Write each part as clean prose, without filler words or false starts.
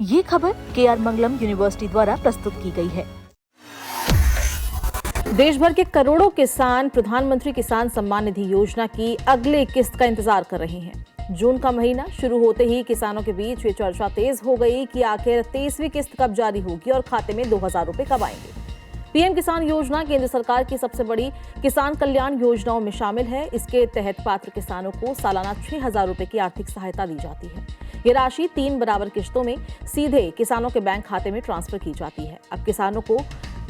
ये खबर KR मंगलम university द्वारा प्रस्तुत की गई है। देश भर के करोड़ों किसान प्रधानमंत्री किसान सम्मान निधि योजना की अगली किस्त का इंतजार कर रहे हैं। जून का महीना शुरू होते ही किसानों के बीच ये चर्चा तेज हो गई कि आखिर 23वीं किस्त कब जारी होगी और खाते में 2000 रुपए कब आएंगे। पीएम किसान योजना केंद्र सरकार की सबसे बड़ी किसान कल्याण योजनाओं में शामिल है। इसके तहत पात्र किसानों को सालाना 6000 रुपए की आर्थिक सहायता दी जाती है। ये राशि 3 बराबर किश्तों में सीधे किसानों के बैंक खाते में ट्रांसफर की जाती है। अब किसानों को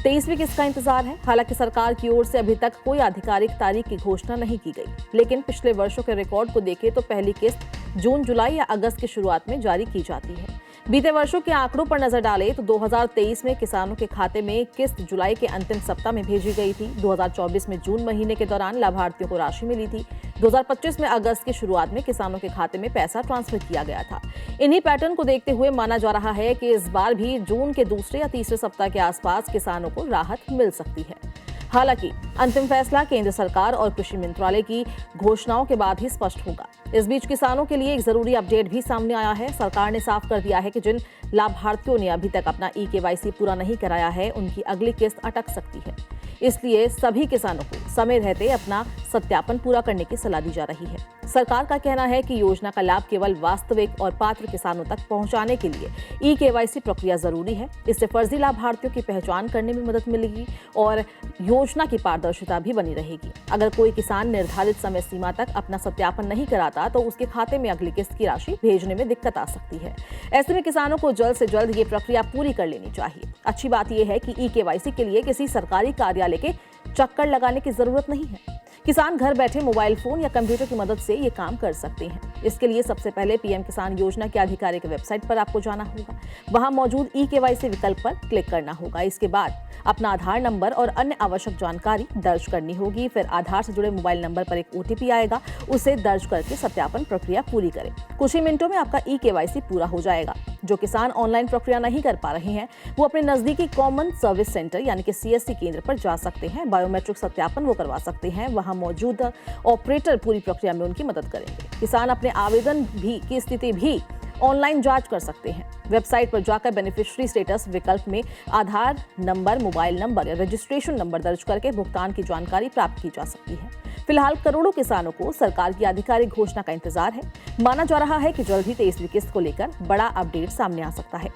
23वीं किस्त का इंतजार है। हालांकि सरकार की ओर से अभी तक कोई आधिकारिक तारीख की घोषणा नहीं की गई, लेकिन पिछले वर्षों के रिकॉर्ड को देखें तो पहली किस्त जून, जुलाई या अगस्त की शुरुआत में जारी की जाती है। बीते वर्षों के आंकड़ों पर नजर डालें तो 2023 में किसानों के खाते में किस्त जुलाई के अंतिम सप्ताह में भेजी गई थी। 2024 में जून महीने के दौरान लाभार्थियों को राशि मिली थी। 2025 में अगस्त की शुरुआत में किसानों के खाते में पैसा ट्रांसफर किया गया था। इन्हीं पैटर्न को देखते हुए माना जा रहा है कि इस बार भी जून के दूसरे या तीसरे सप्ताह के आसपास किसानों को राहत मिल सकती है। हालांकि अंतिम फैसला केंद्र सरकार और कृषि मंत्रालय की घोषणाओं के बाद ही स्पष्ट होगा। इस बीच किसानों के लिए एक जरूरी अपडेट भी सामने आया है। सरकार ने साफ कर दिया है कि जिन लाभार्थियों ने अभी तक अपना eKYC पूरा नहीं कराया है, उनकी अगली किस्त अटक सकती है। इसलिए सभी किसानों को समय रहते अपना सत्यापन पूरा करने की सलाह दी जा रही है। सरकार का कहना है कि योजना का लाभ केवल वास्तविक और पात्र किसानों तक पहुंचाने के लिए eKYC प्रक्रिया जरूरी है। इससे फर्जी लाभार्थियों की पहचान करने में मदद मिलेगी और योजना की पारदर्शिता भी बनी रहेगी। अगर कोई किसान निर्धारित समय सीमा तक अपना सत्यापन नहीं कराता तो उसके खाते में अगली किस्त की राशि भेजने में दिक्कत आ सकती है। ऐसे में किसानों को जल्द से जल्द ये प्रक्रिया पूरी कर लेनी चाहिए। अच्छी बात यह है कि eKYC के लिए किसी सरकारी कार्यालय के चक्कर लगाने की जरूरत नहीं है। किसान घर बैठे मोबाइल फोन या कंप्यूटर की मदद से ये काम कर सकते हैं। इसके लिए सबसे पहले पीएम किसान योजना के आधिकारिक वेबसाइट पर आपको जाना होगा। वहां मौजूद eKYC विकल्प पर क्लिक करना होगा। इसके बाद अपना आधार नंबर और अन्य आवश्यक जानकारी दर्ज करनी होगी। फिर आधार से जुड़े मोबाइल नंबर पर एक OTP आएगा, उसे दर्ज करके सत्यापन प्रक्रिया पूरी करें। कुछ ही मिनटों में आपका eKYC पूरा हो जाएगा। जो किसान ऑनलाइन प्रक्रिया नहीं कर पा रहे हैं, वो अपने नजदीकी कॉमन सर्विस सेंटर यानी कि CSC केंद्र पर जा सकते हैं। बायोमेट्रिक सत्यापन वो करवा सकते हैं। वहां मौजूद ऑपरेटर पूरी प्रक्रिया में उनकी मदद करेंगे। किसान अपने आवेदन की स्थिति भी ऑनलाइन जांच कर सकते हैं। वेबसाइट पर जाकर बेनिफिशियरी स्टेटस विकल्प में आधार नंबर, मोबाइल नंबर या रजिस्ट्रेशन नंबर दर्ज करके भुगतान की जानकारी प्राप्त की जा सकती है। फिलहाल करोड़ों किसानों को सरकार की आधिकारिक घोषणा का इंतजार है। माना जा रहा है कि जल्द ही 23वीं किस्त को लेकर बड़ा अपडेट सामने आ सकता है।